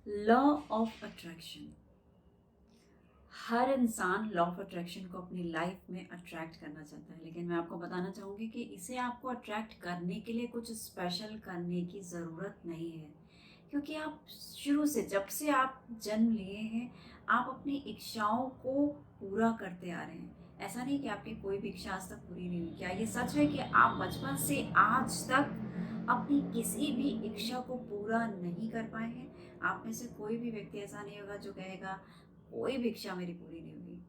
Law of attraction. हर इंसान law of attraction को अपनी लाइफ में अट्रैक्ट करना चाहता है, लेकिन मैं आपको बताना चाहूँगी कि इसे आपको अट्रैक्ट करने के लिए कुछ स्पेशल करने की ज़रूरत नहीं है, क्योंकि आप शुरू से, जब से आप जन्म लिए हैं, आप अपनी इच्छाओं को पूरा करते आ रहे हैं। ऐसा नहीं कि आपकी कोई भी इच्छा आज तक पूरी नहीं हुई। क्या ये सच है कि आप बचपन से आज तक अपनी किसी भी इच्छा को पूरा नहीं कर पाए हैं? आप में से कोई भी व्यक्ति ऐसा नहीं होगा जो कहेगा कोई भी इच्छा मेरी पूरी नहीं हुई।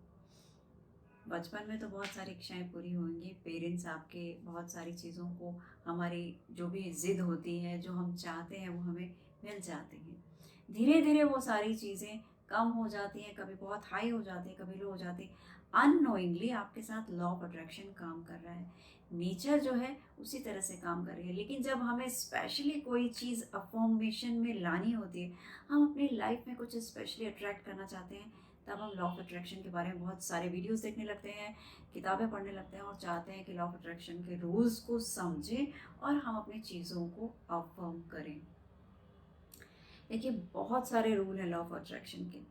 बचपन में तो बहुत सारी इच्छाएं पूरी होंगी। पेरेंट्स आपके बहुत सारी चीज़ों को, हमारी जो भी जिद होती है, जो हम चाहते हैं, वो हमें मिल जाती हैं। धीरे धीरे वो सारी चीज़ें कम हो जाती हैं, कभी बहुत हाई हो जाती है, कभी लो हो जाती है। अननोइंगली आपके साथ लॉ ऑफ अट्रैक्शन काम कर रहा है। नेचर जो है उसी तरह से काम कर रही है। लेकिन जब हमें स्पेशली कोई चीज़ अफर्मेशन में लानी होती है, हम अपनी लाइफ में कुछ स्पेशली अट्रैक्ट करना चाहते हैं, तब हम लॉ ऑफ अट्रैक्शन के बारे में बहुत सारे वीडियोस देखने लगते हैं, किताबें पढ़ने लगते हैं और चाहते हैं कि लॉ ऑफ अट्रैक्शन के रूल्स को समझें और हम अपनी चीज़ों को अफर्म करें। देखिए, बहुत सारे रूल हैं लॉ ऑफ अट्रैक्शन के।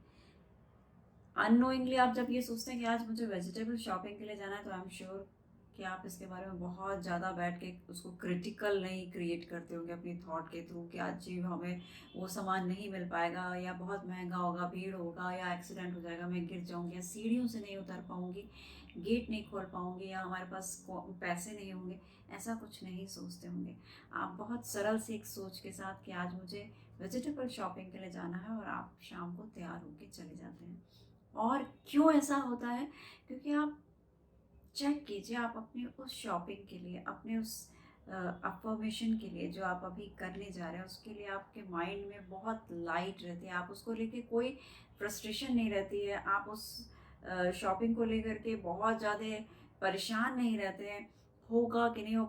अननोइंगली आप जब ये सोचते हैं कि आज मुझे वेजिटेबल शॉपिंग के लिए जाना है, तो आई एम श्योर कि आप इसके बारे में बहुत ज़्यादा बैठ के उसको क्रिटिकल नहीं क्रिएट करते होंगे अपनी थॉट के थ्रू कि आज जी हमें वो सामान नहीं मिल पाएगा, या बहुत महंगा होगा, भीड़ होगा, या एक्सीडेंट हो जाएगा, मैं गिर जाऊंगी, या सीढ़ियों से नहीं उतर पाऊंगी, गेट नहीं खोल पाऊंगी, या हमारे पास पैसे नहीं होंगे। ऐसा कुछ नहीं सोचते होंगे। आप बहुत सरल सी एक सोच के साथ कि आज मुझे वेजिटेबल शॉपिंग के लिए जाना है, और आप शाम को तैयार होकर चले जाते हैं। और क्यों ऐसा होता है? क्योंकि आप चेक कीजिए, आप अपनी उस शॉपिंग के लिए, अपने उस अफर्मेशन के लिए जो आप अभी करने जा रहे हैं, उसके लिए आपके माइंड में बहुत लाइट रहती है। आप उसको लेके कोई फ्रस्ट्रेशन नहीं रहती है। आप उस शॉपिंग को लेकर के बहुत ज़्यादा परेशान नहीं रहते हैं, होगा कि नहीं हो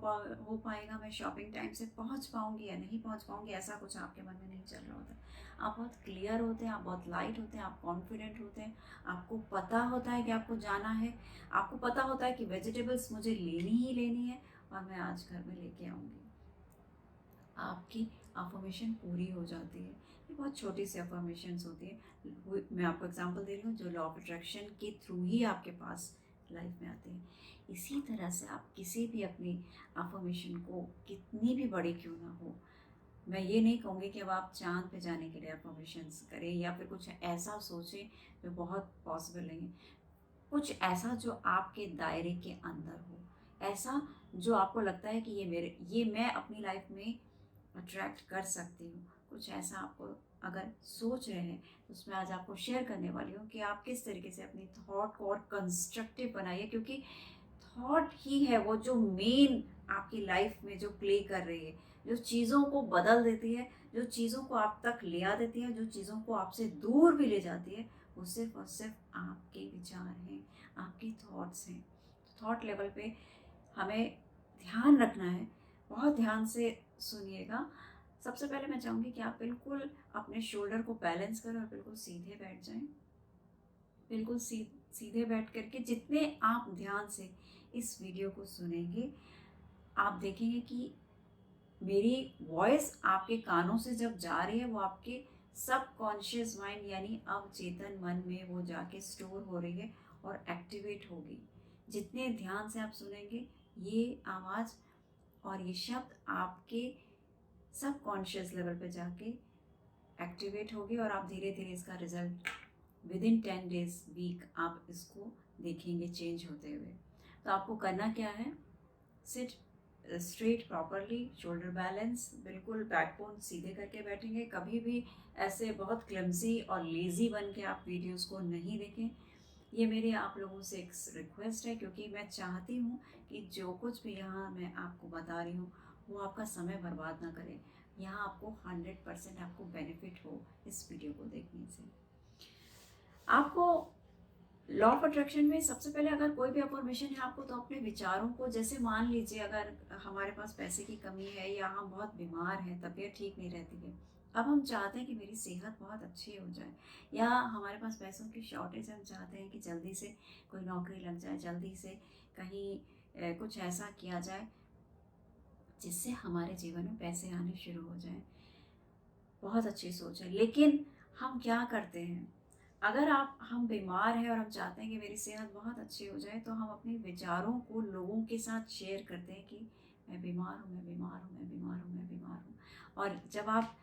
पाएगा, मैं शॉपिंग टाइम से पहुंच पाऊंगी या नहीं पहुंच पाऊंगी, ऐसा कुछ आपके मन में नहीं चल रहा होता। आप बहुत क्लियर होते हैं, आप बहुत लाइट होते हैं, आप कॉन्फिडेंट होते हैं। आपको पता होता है कि आपको जाना है, आपको पता होता है कि वेजिटेबल्स मुझे लेनी ही लेनी है, और मैं आज घर में लेके आऊँगी। आपकी अफर्मेशन पूरी हो जाती है। ये बहुत छोटी सी अफर्मेशंस होती है। मैं आपको एग्जांपल दे रही हूँ जो लॉ ऑफ अट्रैक्शन के थ्रू ही आपके पास लाइफ में आते हैं। इसी तरह से आप किसी भी अपनी अफर्मेशन को, कितनी भी बड़ी क्यों ना हो, मैं ये नहीं कहूँगी कि अब आप चाँद पे जाने के लिए अफर्मेशंस करें या फिर कुछ ऐसा सोचें जो बहुत पॉसिबल नहीं है। कुछ ऐसा जो आपके दायरे के अंदर हो, ऐसा जो आपको लगता है कि ये मैं अपनी लाइफ में अट्रैक्ट कर सकती हूँ। कुछ ऐसा आपको अगर सोच रहे हैं, तो उसमें आज आपको शेयर करने वाली हूँ कि आप किस तरीके से अपनी थॉट को और कंस्ट्रक्टिव बनाइए, क्योंकि थॉट ही है वो जो मेन आपकी लाइफ में जो प्ले कर रही है, जो चीज़ों को बदल देती है, जो चीज़ों को आप तक ले आ देती है, जो चीज़ों को आपसे दूर भी ले जाती है। वो सिर्फ और सिर्फ आपके विचार हैं, आपकी थॉट्स हैं। थॉट लेवल पे हमें ध्यान रखना है। बहुत ध्यान से सुनिएगा। सबसे पहले मैं चाहूँगी कि आप बिल्कुल अपने शोल्डर को बैलेंस करें और बिल्कुल सीधे बैठ जाएं। बिल्कुल सीधे बैठ करके जितने आप ध्यान से इस वीडियो को सुनेंगे, आप देखेंगे कि मेरी वॉइस आपके कानों से जब जा रही है, वो आपके सबकॉन्शियस माइंड यानी अवचेतन मन में वो जाके स्टोर हो रही है और एक्टिवेट होगी। जितने ध्यान से आप सुनेंगे, ये आवाज़ और ये शब्द आपके सबकॉन्शियस लेवल पे जाके एक्टिवेट होगी, और आप धीरे धीरे इसका result within 10 days, week आप इसको देखेंगे चेंज होते हुए। तो आपको करना क्या है? Seat straight properly, shoulder balance, बिल्कुल बैकबोन सीधे करके बैठेंगे। कभी भी ऐसे बहुत क्लमजी और लेज़ी बन के आप वीडियोस को नहीं देखें। ये मेरी आप लोगों से एक रिक्वेस्ट है, क्योंकि मैं चाहती हूँ कि जो कुछ भी यहाँ मैं आपको बता रही हूँ, वो आपका समय बर्बाद ना करे। यहाँ आपको 100% आपको बेनिफिट हो इस वीडियो को देखने से। आपको लॉ ऑफ अट्रैक्शन में सबसे पहले, अगर कोई भी अफर्मेशन है आपको, तो अपने विचारों को, जैसे मान लीजिए अगर हमारे पास पैसे की कमी है, या हम बहुत बीमार हैं, तबीयत ठीक नहीं रहती है, अब हम चाहते हैं कि मेरी सेहत बहुत अच्छी हो जाए, या हमारे पास पैसों की शॉर्टेज है, हम चाहते हैं कि जल्दी से कोई नौकरी लग जाए, जल्दी से कहीं कुछ ऐसा किया जाए जिससे हमारे जीवन में पैसे आने शुरू हो जाए। बहुत अच्छी सोच है, लेकिन हम क्या करते हैं, अगर आप हम बीमार हैं और हम चाहते हैं कि मेरी सेहत बहुत अच्छी हो जाए, तो हम अपने विचारों को लोगों के साथ शेयर करते हैं कि मैं बीमार हूँ, मैं बीमार हूँ, मैं बीमार हूँ, मैं बीमार हूँ। और जब आप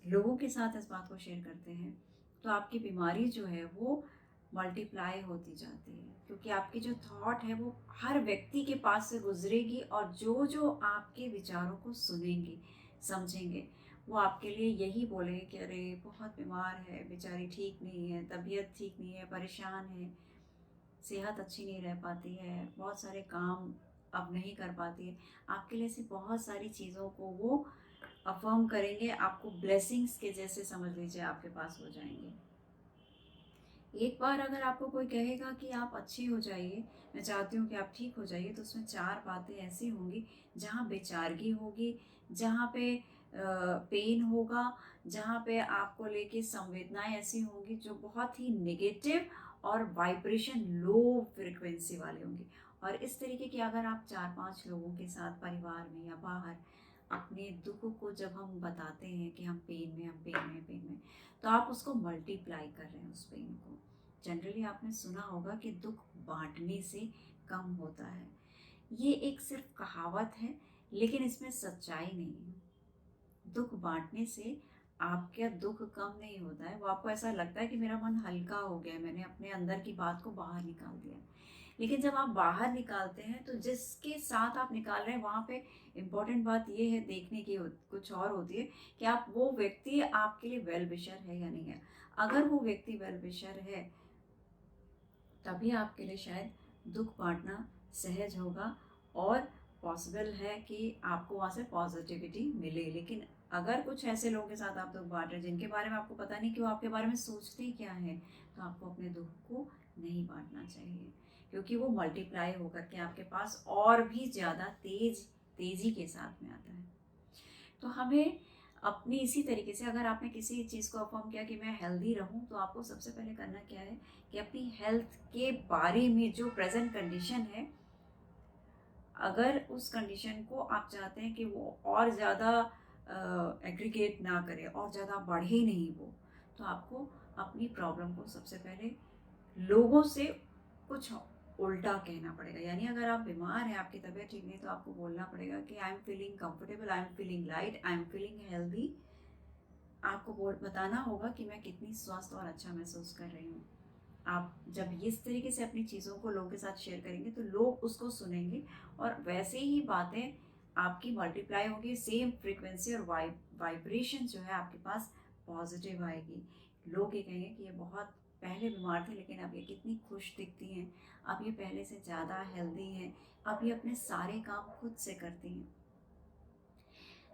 लोगों के साथ इस बात को शेयर करते हैं, तो आपकी बीमारी जो है वो मल्टीप्लाई होती जाती है, क्योंकि आपकी जो थॉट है वो हर व्यक्ति के पास से गुजरेगी, और जो जो आपके विचारों को सुनेंगे, समझेंगे, वो आपके लिए यही बोलेंगे कि अरे बहुत बीमार है बेचारी, ठीक नहीं है, तबीयत ठीक नहीं है, परेशान है, सेहत अच्छी नहीं रह पाती है, बहुत सारे काम अब नहीं कर पाती है। आपके लिए ऐसी बहुत सारी चीज़ों को वो अफर्म करेंगे, आपको ब्लेसिंग्स के जैसे समझ लीजिए आपके पास हो जाएंगे। एक बार अगर आपको कोई कहेगा कि आप अच्छी हो जाइए, मैं चाहती हूँ कि आप ठीक हो जाइए, तो उसमें 4 बातें ऐसी होंगी जहाँ बेचारगी होगी, जहाँ पे पेन होगा, जहाँ पे आपको लेके संवेदनाएं ऐसी होंगी जो बहुत ही नेगेटिव और वाइब्रेशन लो फ्रिक्वेंसी वाली होंगी। और इस तरीके की अगर आप 4-5 लोगों के साथ परिवार में या बाहर अपने दुख को जब हम बताते हैं कि हम पेन में, हम पेन में, पेन में, तो आप उसको मल्टीप्लाई कर रहे हैं उस पेन को। जनरली आपने सुना होगा कि दुख बांटने से कम होता है। ये एक सिर्फ कहावत है, लेकिन इसमें सच्चाई नहीं है। दुख बांटने से आपका दुख कम नहीं होता है, वो आपको ऐसा लगता है कि मेरा मन हल्का हो गया है, मैंने अपने अंदर की बात को बाहर निकाल दिया। लेकिन जब आप बाहर निकालते हैं, तो जिसके साथ आप निकाल रहे हैं वहाँ पे इम्पोर्टेंट बात ये है देखने की कुछ और होती है कि आप वो व्यक्ति आपके लिए वेल विशर है या नहीं है। अगर वो व्यक्ति वेल विशर है, तभी आपके लिए शायद दुख बांटना सहज होगा, और पॉसिबल है कि आपको वहाँ से पॉजिटिविटी मिले। लेकिन अगर कुछ ऐसे लोगों के साथ आप दुख बांट रहे हैं जिनके बारे में आपको पता नहीं कि वो आपके बारे में सोचते ही क्या है, तो आपको अपने दुख को नहीं बांटना चाहिए, क्योंकि वो मल्टीप्लाई होकर के आपके पास और भी ज़्यादा तेज़ी के साथ में आता है। तो हमें अपनी इसी तरीके से, अगर आपने किसी चीज़ को अफर्म किया कि मैं हेल्दी रहूं, तो आपको सबसे पहले करना क्या है कि अपनी हेल्थ के बारे में जो प्रेजेंट कंडीशन है, अगर उस कंडीशन को आप चाहते हैं कि वो और ज़्यादा एग्रीगेट ना करे और ज़्यादा बढ़े नहीं वो, तो आपको अपनी प्रॉब्लम को सबसे पहले लोगों से कुछ उल्टा कहना पड़ेगा। यानी अगर आप बीमार हैं, आपकी तबीयत ठीक नहीं, तो आपको बोलना पड़ेगा कि I am feeling comfortable, I am feeling light, I am feeling healthy. आपको बताना होगा कि मैं कितनी स्वस्थ और अच्छा महसूस कर रही हूँ। आप जब इस तरीके से अपनी चीज़ों को लोगों के साथ शेयर करेंगे, तो लोग उसको सुनेंगे, और वैसे ही बातें आपकी मल्टीप्लाई होगी, सेम फ्रीक्वेंसी और वाइब्रेशन जो है आपके पास पॉजिटिव आएगी। लोग ये कहेंगे कि ये बहुत पहले बीमार थे, लेकिन अब ये कितनी खुश दिखती हैं, अब ये पहले से ज़्यादा हेल्दी हैं, अब ये अपने सारे काम खुद से करती हैं।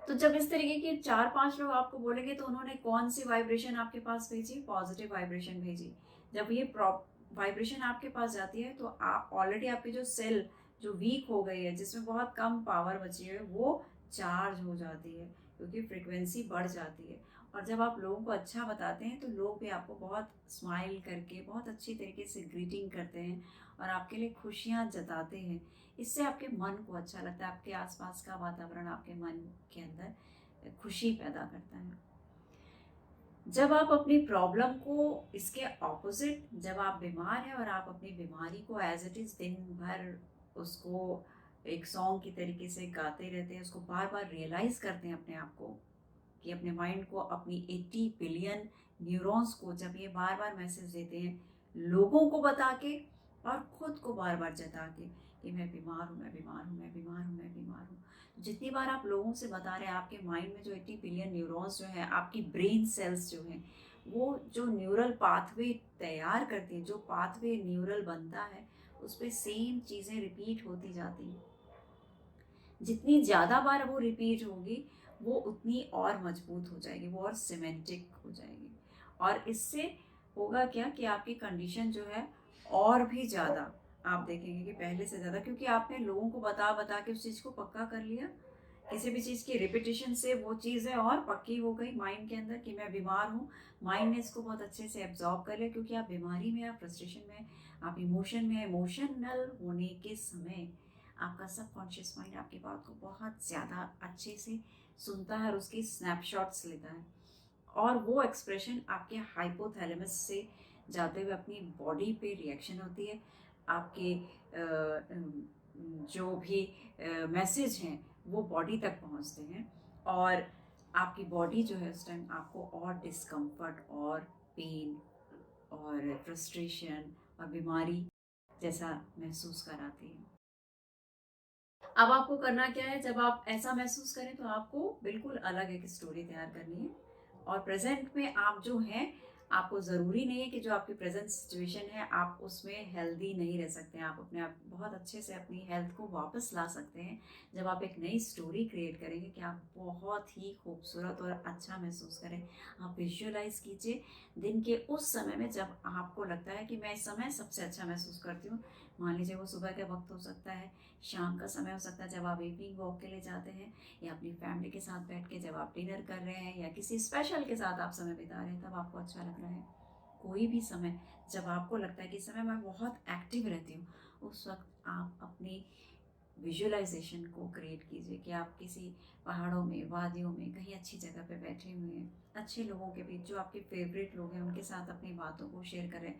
तो जब इस तरीके के 4-5 लोग आपको बोलेंगे, तो उन्होंने कौन सी वाइब्रेशन आपके पास भेजी? पॉजिटिव वाइब्रेशन भेजी। जब ये वाइब्रेशन आपके पास जाती है, तो आप ऑलरेडी आपकी जो सेल जो वीक हो गई है, जिसमें बहुत कम पावर बची है, वो चार्ज हो जाती है, क्योंकि फ्रिक्वेंसी बढ़ जाती है। और जब आप लोगों को अच्छा बताते हैं, तो लोग भी आपको बहुत स्माइल करके बहुत अच्छी तरीके से ग्रीटिंग करते हैं और आपके लिए खुशियाँ जताते हैं। इससे आपके मन को अच्छा लगता है, आपके आसपास का वातावरण आपके मन के अंदर खुशी पैदा करता है। जब आप अपनी प्रॉब्लम को, इसके ऑपोजिट, जब आप बीमार हैं और आप अपनी बीमारी को एज इट इज़ दिन भर उसको एक सॉन्ग की तरीके से गाते रहते हैं, उसको बार बार रियलाइज़ करते हैं अपने आप को, कि अपने माइंड को, अपनी 80 बिलियन न्यूरॉन्स को जब ये बार बार मैसेज देते हैं, लोगों को बता के और खुद को बार बार जता के कि मैं बीमार हूँ, मैं बीमार हूँ, मैं बीमार हूँ, मैं बीमार हूँ। जितनी बार आप लोगों से बता रहे हैं, आपके माइंड में जो 80 बिलियन न्यूरॉन्स जो हैं, आपकी ब्रेन सेल्स जो हैं, वो जो न्यूरल पाथवे तैयार करती है, जो पाथवे न्यूरल बनता है, उस पर सेम चीज़ें रिपीट होती जाती हैं। जितनी ज़्यादा बार वो रिपीट होगी, वो उतनी और मजबूत हो जाएगी, वो और सीमेंटिक हो जाएगी। और इससे होगा क्या कि आपकी कंडीशन जो है और भी ज़्यादा, आप देखेंगे कि पहले से ज़्यादा, क्योंकि आपने लोगों को बता बता के उस चीज़ को पक्का कर लिया। किसी भी चीज़ की रिपीटिशन से वो चीज़ें और पक्की हो गई माइंड के अंदर कि मैं बीमार हूँ। माइंड ने इसको बहुत अच्छे से एब्जॉर्ब कर लिया, क्योंकि आप बीमारी में, आप फ्रस्ट्रेशन में, आप इमोशन में, इमोशनल होने के समय आपका सबकॉन्शियस माइंड आपकी बात को बहुत ज़्यादा अच्छे से सुनता है और उसकी स्नैपशॉट्स लेता है। और वो एक्सप्रेशन आपके हाइपोथैलेमस से जाते हुए अपनी बॉडी पे रिएक्शन होती है। आपके जो भी मैसेज हैं वो बॉडी तक पहुंचते हैं और आपकी बॉडी जो है उस टाइम आपको और डिस्कम्फर्ट और पेन और फ्रस्ट्रेशन और बीमारी जैसा महसूस कराती है। अब आपको करना क्या है, जब आप ऐसा महसूस करें तो आपको बिल्कुल अलग एक स्टोरी तैयार करनी है और प्रेजेंट में आप जो हैं, आपको ज़रूरी नहीं है कि जो आपकी प्रेजेंट सिचुएशन है आप उसमें हेल्दी नहीं रह सकते हैं। आप अपने आप बहुत अच्छे से अपनी हेल्थ को वापस ला सकते हैं जब आप एक नई स्टोरी क्रिएट करेंगे कि आप बहुत ही खूबसूरत और अच्छा महसूस करें। आप विजुअलाइज कीजिए दिन के उस समय में जब आपको लगता है कि मैं इस समय सबसे अच्छा महसूस करती हूँ। मान लीजिए वो सुबह का वक्त हो सकता है, शाम का समय हो सकता है जब आप इवनिंग वॉक के लिए जाते हैं, या अपनी फैमिली के साथ बैठ के जब आप डिनर कर रहे हैं, या किसी स्पेशल के साथ आप समय बिता रहे हैं तब आपको अच्छा लग रहा है। कोई भी समय जब आपको लगता है कि इस समय मैं बहुत एक्टिव रहती हूँ, उस वक्त आप अपनी विजुअलाइजेशन को क्रिएट कीजिए कि आप किसी पहाड़ों में, वादियों में, कहीं अच्छी जगह पे बैठे हुए हैं, अच्छे लोगों के बीच, जो आपके फेवरेट लोग हैं उनके साथ अपनी बातों को शेयर करें,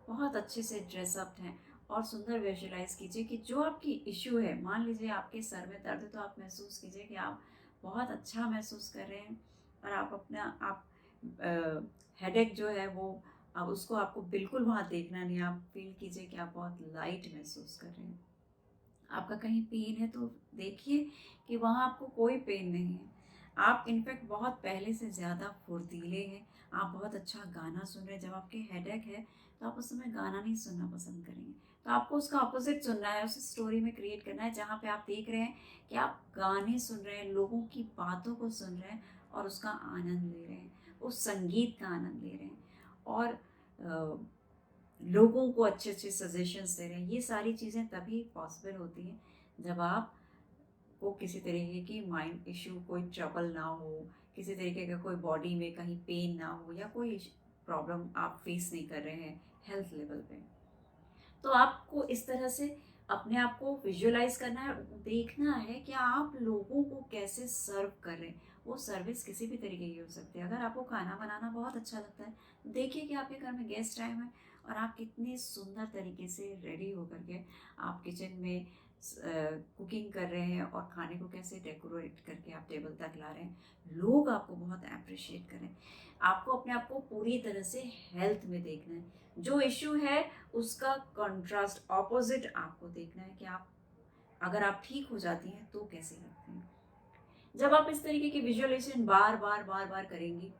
बहुत अच्छे से ड्रेसअप हैं और सुंदर विजुअलाइज कीजिए कि जो आपकी इश्यू है, मान लीजिए आपके सर में दर्द है तो आप महसूस कीजिए कि आप बहुत अच्छा महसूस कर रहे हैं और आप अपना आप हेडेक जो है वो अब उसको आपको बिल्कुल वहाँ देखना नहीं है। आप फील कीजिए कि आप बहुत लाइट महसूस कर रहे हैं। आपका कहीं पेन है तो देखिए कि वहाँ आपको कोई पेन नहीं है। आप इनफैक्ट बहुत पहले से ज़्यादा फुर्तीले हैं। आप बहुत अच्छा गाना सुन रहे हैं। जब आपके हेडेक है तो आप उस समय गाना नहीं सुनना पसंद करेंगे, तो आपको उसका अपोजिट सुनना है, उस स्टोरी में क्रिएट करना है जहाँ पे आप देख रहे हैं कि आप गाने सुन रहे हैं, लोगों की बातों को सुन रहे हैं और उसका आनंद ले रहे हैं, उस संगीत का आनंद ले रहे हैं और लोगों को अच्छे अच्छे सजेशंस दे रहे हैं। ये सारी चीज़ें तभी पॉसिबल होती हैं जब आप को किसी तरीके की माइंड इशू, कोई ट्रबल ना हो, किसी तरीके का कोई बॉडी में कहीं पेन ना हो, या कोई प्रॉब्लम आप फेस नहीं कर रहे हैं हेल्थ लेवल पे। तो आपको इस तरह से अपने आप को विजुअलाइज करना है, देखना है कि आप लोगों को कैसे सर्व कर रहे हैं। वो सर्विस किसी भी तरीके की हो सकती है। अगर आपको खाना बनाना बहुत अच्छा लगता है, देखिए कि आपके घर में गेस्ट आए हुए हैं और आप कितने सुंदर तरीके से रेडी होकर के आप किचन में कुकिंग कर रहे हैं और खाने को कैसे डेकोरेट करके आप टेबल तक ला रहे हैं। लोग आपको बहुत अप्रिशिएट करें। आपको अपने आप को पूरी तरह से हेल्थ में देखना है। जो इश्यू है उसका कंट्रास्ट ऑपोजिट आपको देखना है कि आप अगर आप ठीक हो जाती हैं तो कैसे लगती हैं। जब आप इस तरीके की विजुअलाइजेशन बार बार बार बार करेंगी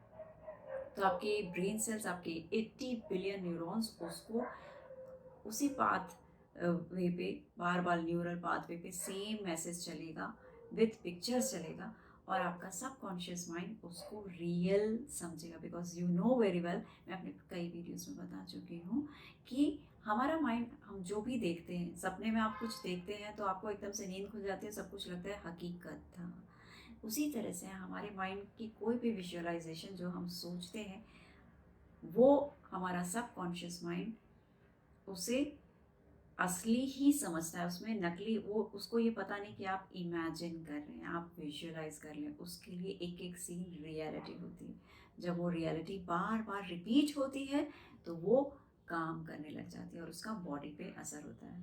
तो आपके ब्रेन सेल्स, आपके 80 बिलियन न्यूरॉन्स उसको उसी पाथ वे पे, बार बार न्यूरल पाथवे पे सेम मैसेज चलेगा, विथ पिक्चर्स चलेगा और आपका सबकॉन्शियस माइंड उसको रियल समझेगा। Because you know very well, मैं अपने कई वीडियोस में बता चुकी हूँ कि हमारा माइंड, हम जो भी देखते हैं, सपने में आप कुछ देखते हैं तो आपको एकदम से नींद खुल जाती है, सब कुछ लगता है हकीकत था। उसी तरह से हमारे माइंड की कोई भी विजुअलाइजेशन जो हम सोचते हैं, वो हमारा सबकॉन्शियस माइंड उसे असली ही समझता है, उसमें नकली, वो उसको ये पता नहीं कि आप इमेजिन कर रहे हैं, आप विजुअलाइज कर लें। उसके लिए एक एक सीन रियलिटी होती है। जब वो रियलिटी बार बार रिपीट होती है तो वो काम करने लग जाती है और उसका बॉडी पे असर होता है।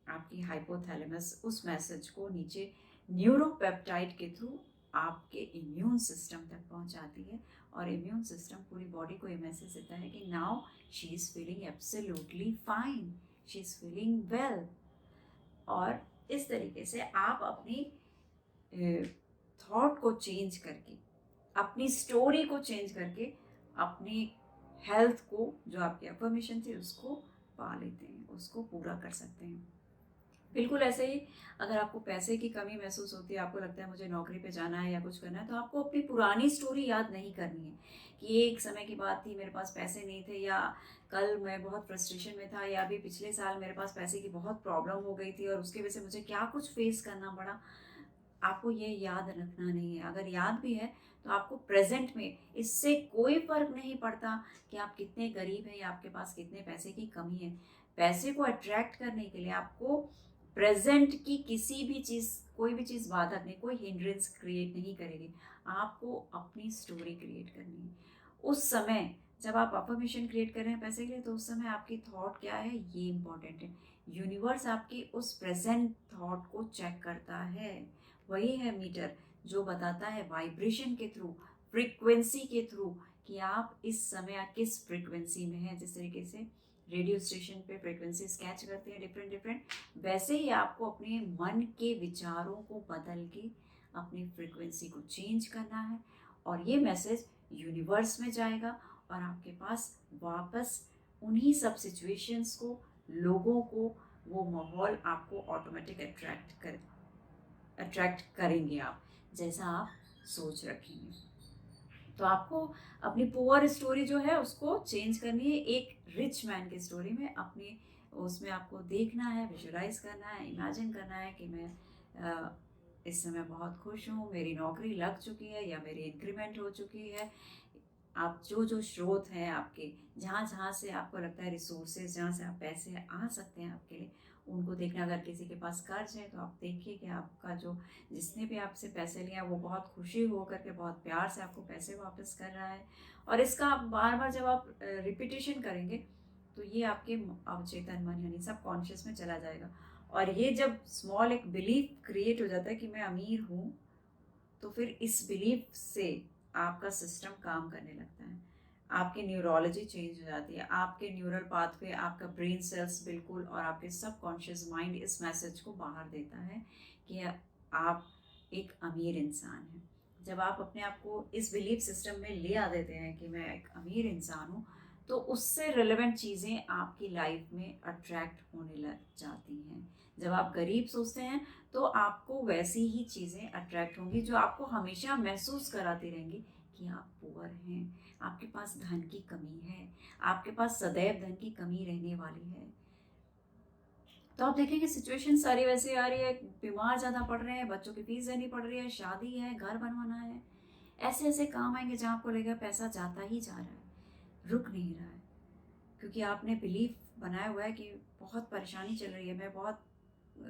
आपकी हाइपोथैलेमस उस मैसेज को नीचे न्यूरोपेप्टाइड के थ्रू आपके इम्यून सिस्टम तक पहुंचाती है और इम्यून सिस्टम पूरी बॉडी को ये मैसेज देता है कि now she is feeling absolutely fine, she is feeling well. और इस तरीके से आप अपनी थॉट को चेंज करके, अपनी स्टोरी को चेंज करके, अपनी हेल्थ को, जो आपकी अफर्मेशन थी उसको पा लेते हैं, उसको पूरा कर सकते हैं। बिल्कुल ऐसे ही अगर आपको पैसे की कमी महसूस होती है, आपको लगता है मुझे नौकरी पे जाना है या कुछ करना है, तो आपको अपनी पुरानी स्टोरी याद नहीं करनी है कि एक समय की बात थी, मेरे पास पैसे नहीं थे, या कल मैं बहुत फ्रस्ट्रेशन में था, या अभी पिछले साल मेरे पास पैसे की बहुत प्रॉब्लम हो गई थी और उसकी वजह से मुझे क्या कुछ फेस करना पड़ा। आपको ये याद रखना नहीं है। अगर याद भी है तो आपको प्रेजेंट में इससे कोई फर्क नहीं पड़ता कि आप कितने गरीब हैं या आपके पास कितने पैसे की कमी है। पैसे को अट्रैक्ट करने के लिए आपको प्रेजेंट की किसी भी चीज़, कोई भी चीज़ बाधक नहीं, कोई हिंड्रेंस क्रिएट नहीं करेगी। आपको अपनी स्टोरी क्रिएट करनी है। उस समय जब आप अफर्मेशन क्रिएट कर रहे हैं पैसे के लिए, तो उस समय आपकी थॉट क्या है ये इम्पोर्टेंट है। यूनिवर्स आपकी उस प्रेजेंट थॉट को चेक करता है। वही है मीटर जो बताता है वाइब्रेशन के थ्रू, फ्रीक्वेंसी के थ्रू, कि आप इस समय किस फ्रीक्वेंसी में हैं। जिस तरीके से रेडियो स्टेशन पे फ्रीक्वेंसी कैच करते हैं डिफरेंट डिफरेंट, वैसे ही आपको अपने मन के विचारों को बदल के अपनी फ्रीक्वेंसी को चेंज करना है, और ये मैसेज यूनिवर्स में जाएगा और आपके पास वापस उन्हीं सब सिचुएशंस को, लोगों को, वो माहौल आपको ऑटोमेटिक अट्रैक्ट करेंगे आप, जैसा आप सोच रखेंगे। तो आपको अपनी पुअर स्टोरी जो है उसको चेंज करनी है एक रिच मैन की स्टोरी में। अपनी उसमें आपको देखना है, विजुलाइज करना है, इमेजिन करना है कि मैं इस समय बहुत खुश हूँ, मेरी नौकरी लग चुकी है या मेरी इंक्रीमेंट हो चुकी है। आप जो जो स्रोत हैं आपके, जहाँ जहाँ से आपको लगता है रिसोर्सेज, जहाँ से आप पैसे आ सकते हैं आपके लिए, उनको देखना। अगर किसी के पास कर्ज है तो आप देखिए कि आपका जो, जिसने भी आपसे पैसे लिया वो बहुत खुशी हो करके बहुत प्यार से आपको पैसे वापस कर रहा है। और इसका आप बार बार जब आप रिपीटेशन करेंगे तो ये आपके अवचेतन मन यानी सब कॉन्शियस में चला जाएगा। और ये जब स्मॉल एक बिलीफ क्रिएट हो जाता है कि मैं अमीर हूँ, तो फिर इस बिलीफ से आपका सिस्टम काम करने लगता है, आपकी न्यूरोलॉजी चेंज हो जाती है, आपके न्यूरल पाथवे, आपका ब्रेन सेल्स बिल्कुल, और आपके सबकॉन्शियस माइंड इस मैसेज को बाहर देता है कि आप एक अमीर इंसान हैं। जब आप अपने आप को इस बिलीफ सिस्टम में ले आ देते हैं कि मैं एक अमीर इंसान हूँ, तो उससे रिलेवेंट चीज़ें आपकी लाइफ में अट्रैक्ट होने लग जाती हैं। जब आप गरीब सोचते हैं तो आपको वैसी ही चीज़ें अट्रैक्ट होंगी जो आपको हमेशा महसूस कराती रहेंगी कि आप पुअर हैं, आपके पास धन की कमी है, आपके पास सदैव धन की कमी रहने वाली है। तो आप देखेंगे सिचुएशन सारी वैसे आ रही है, बीमार ज़्यादा पड़ रहे हैं, बच्चों की फीस देनी पड़ रही है, शादी है, घर बनवाना है, ऐसे ऐसे काम आएंगे जहाँ आपको लगेगा पैसा जाता ही जा रहा है, रुक नहीं रहा है। क्योंकि आपने बिलीफ बनाया हुआ है कि बहुत परेशानी चल रही है, मैं बहुत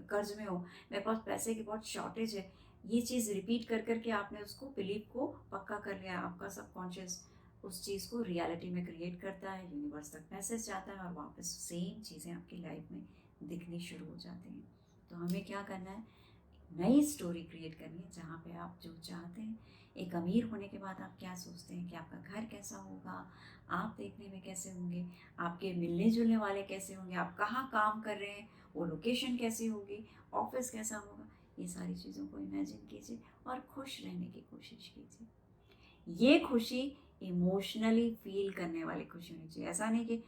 कर्ज में हूँ, मेरे पास पैसे की बहुत शॉर्टेज है। ये चीज़ रिपीट कर करके आपने उसको बिलीफ को पक्का कर लिया। आपका सबकॉन्शियस उस चीज़ को रियलिटी में क्रिएट करता है, यूनिवर्स तक मैसेज जाता है और वापस सेम चीज़ें आपकी लाइफ में दिखनी शुरू हो जाती हैं। तो हमें क्या करना है, नई स्टोरी क्रिएट करनी है जहाँ पे आप जो चाहते हैं। एक अमीर होने के बाद आप क्या सोचते हैं कि आपका घर कैसा होगा, आप देखने में कैसे होंगे, आपके मिलने जुलने वाले कैसे होंगे, आप कहाँ काम कर रहे हैं वो लोकेशन कैसी होगी, ऑफिस कैसा होगा, ये सारी चीज़ों को इमेजिन कीजिए और खुश रहने की कोशिश कीजिए। ये खुशी इमोशनली फील करने वाली खुशी होनी चाहिए। ऐसा नहीं कि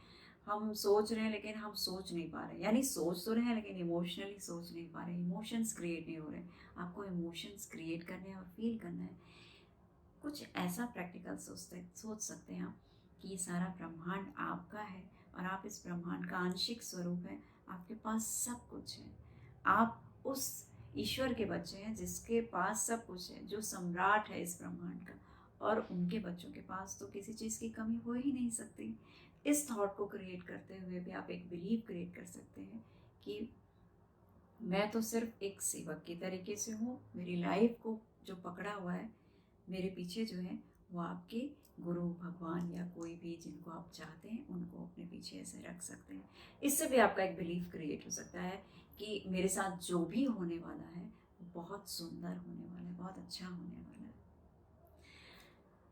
हम सोच रहे हैं लेकिन हम सोच नहीं पा रहे, यानी सोच तो रहे हैं लेकिन इमोशनली सोच नहीं पा रहे, इमोशंस क्रिएट नहीं हो रहे। आपको इमोशंस क्रिएट करने हैं और फील करना है। कुछ ऐसा प्रैक्टिकल सोच सकते हैं आप कि ये सारा ब्रह्मांड आपका है और आप इस ब्रह्मांड का आंशिक स्वरूप हैं। आपके पास सब कुछ है, आप उस ईश्वर के बच्चे हैं जिसके पास सब कुछ है, जो सम्राट है इस ब्रह्मांड का, और उनके बच्चों के पास तो किसी चीज़ की कमी हो ही नहीं सकती। इस थॉट को क्रिएट करते हुए भी आप एक बिलीव क्रिएट कर सकते हैं कि मैं तो सिर्फ एक सेवक की तरीके से हूँ, मेरी लाइफ को जो पकड़ा हुआ है मेरे पीछे जो है वो आपके गुरु, भगवान या कोई भी जिनको आप चाहते हैं उनको अपने पीछे ऐसे रख सकते हैं। इससे भी आपका एक बिलीफ क्रिएट हो सकता है कि मेरे साथ जो भी होने वाला है वो बहुत सुंदर होने वाला है, बहुत अच्छा होने वाला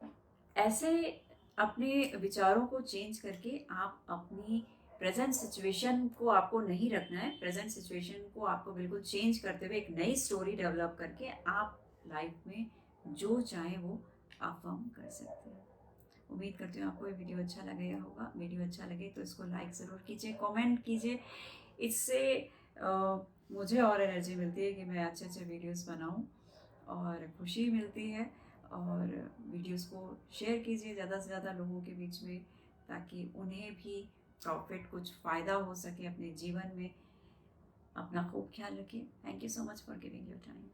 है। ऐसे अपने विचारों को चेंज करके आप अपनी प्रेजेंट सिचुएशन को आपको नहीं रखना है, प्रेजेंट सिचुएशन को आपको बिल्कुल चेंज करते हुए एक नई स्टोरी डेवलप करके आप लाइफ में जो चाहे वो अफर्म कर सकते हैं। उम्मीद करती हूँ आपको ये वीडियो अच्छा लगेगा होगा। वीडियो अच्छा लगे तो इसको लाइक ज़रूर कीजिए, कमेंट कीजिए। इससे मुझे और एनर्जी मिलती है कि मैं अच्छे अच्छे वीडियोस बनाऊँ और खुशी मिलती है। और वीडियोस को शेयर कीजिए ज़्यादा से ज़्यादा लोगों के बीच में, ताकि उन्हें भी प्रॉफिट, कुछ फ़ायदा हो सके अपने जीवन में। अपना खूब ख्याल रखिए। Thank you so much for giving your time.